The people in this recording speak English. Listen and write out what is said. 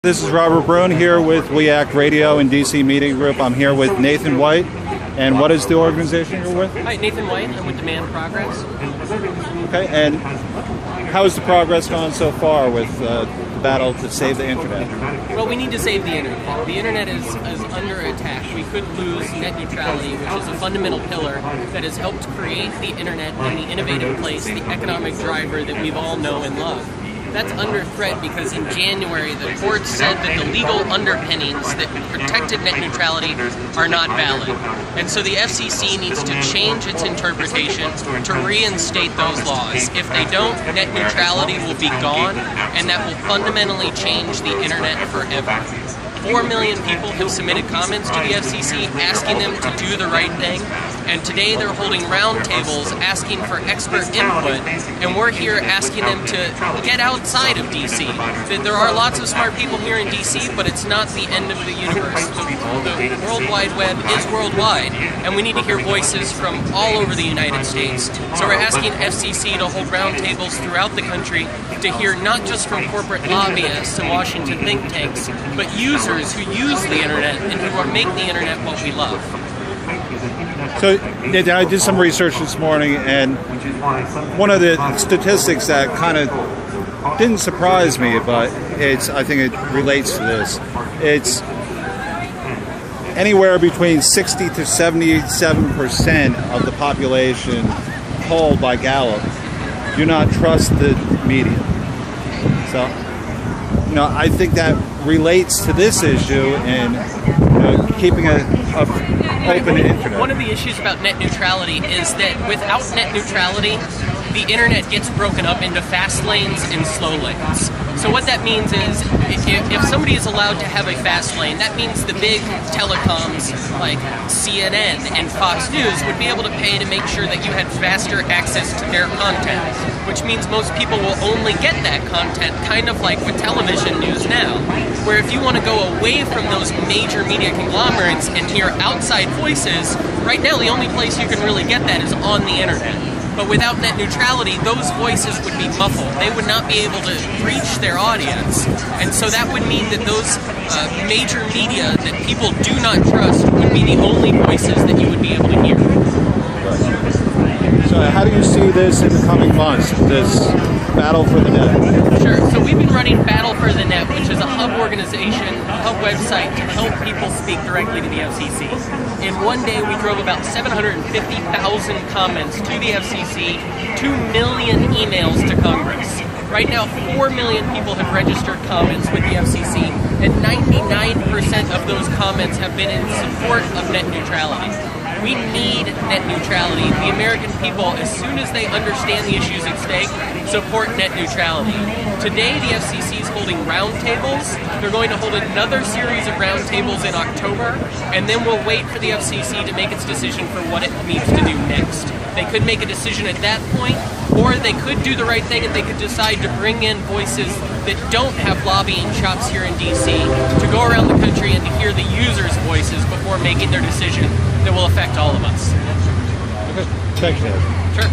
This is Robert Brune here with We Act Radio and DC Media Group. I'm here with Nathan White. And what is the organization you're with? Hi, Nathan White. I'm with Demand Progress. Okay, and how has the progress gone so far with the battle to save the internet? Well, we need to save the internet. The internet is under attack. We could lose net neutrality, which is a fundamental pillar that has helped create the internet and the innovative place, the economic driver that we've all know and love. That's under threat because in January the court said that the legal underpinnings that protected net neutrality are not valid. And so the FCC needs to change its interpretation to reinstate those laws. If they don't, net neutrality will be gone, and that will fundamentally change the internet forever. 4 million people have submitted comments to the FCC asking them to do the right thing, and today they're holding roundtables asking for expert input, and we're here asking them to get outside of DC. That there are lots of smart people here in DC, but it's not the end of the universe. The World Wide Web is worldwide, and we need to hear voices from all over the United States. So we're asking FCC to hold roundtables throughout the country to hear not just from corporate lobbyists and Washington think tanks, but users who use the internet and who make the internet what we love. So I did some research this morning, and one of the statistics that kind of didn't surprise me, but I think it relates to this. It's anywhere between 60 to 77% of the population polled by Gallup do not trust the media. So, I think that relates to this issue and keeping an open internet. One of the issues about net neutrality is that without net neutrality, the internet gets broken up into fast lanes and slow lanes. So what that means is, if somebody is allowed to have a fast lane, that means the big telecoms like CNN and Fox News would be able to pay to make sure that you had faster access to their content, which means most people will only get that content, kind of like with television news now, where if you want to go away from those major media conglomerates and hear outside voices, right now the only place you can really get that is on the internet. But without net neutrality, those voices would be muffled. They would not be able to reach their audience. And so that would mean that those major media that people do not trust would be the only voices that you would be able to hear. So how do you see this in the coming months, this Battle for the Net? Sure. So we've been running Battle for the Net, which is a hub organization, a hub website to help people speak directly to the FCC. In one day, we drove about 750,000 comments to the FCC, 2 million emails to Congress. Right now, 4 million people have registered comments with the FCC, and 99% of those comments have been in support of net neutrality. We need net neutrality. The American people, as soon as they understand the issues at stake, support net neutrality. Today, the FCC is holding roundtables. They're going to hold another series of roundtables in October, and then we'll wait for the FCC to make its decision for what it needs to do next. They could make a decision at that point, or they could do the right thing and they could decide to bring in voices that don't have lobbying chops here in DC to go around the country and to hear the users' voices before making their decision that will affect all of us. Okay. Thank you. Sure.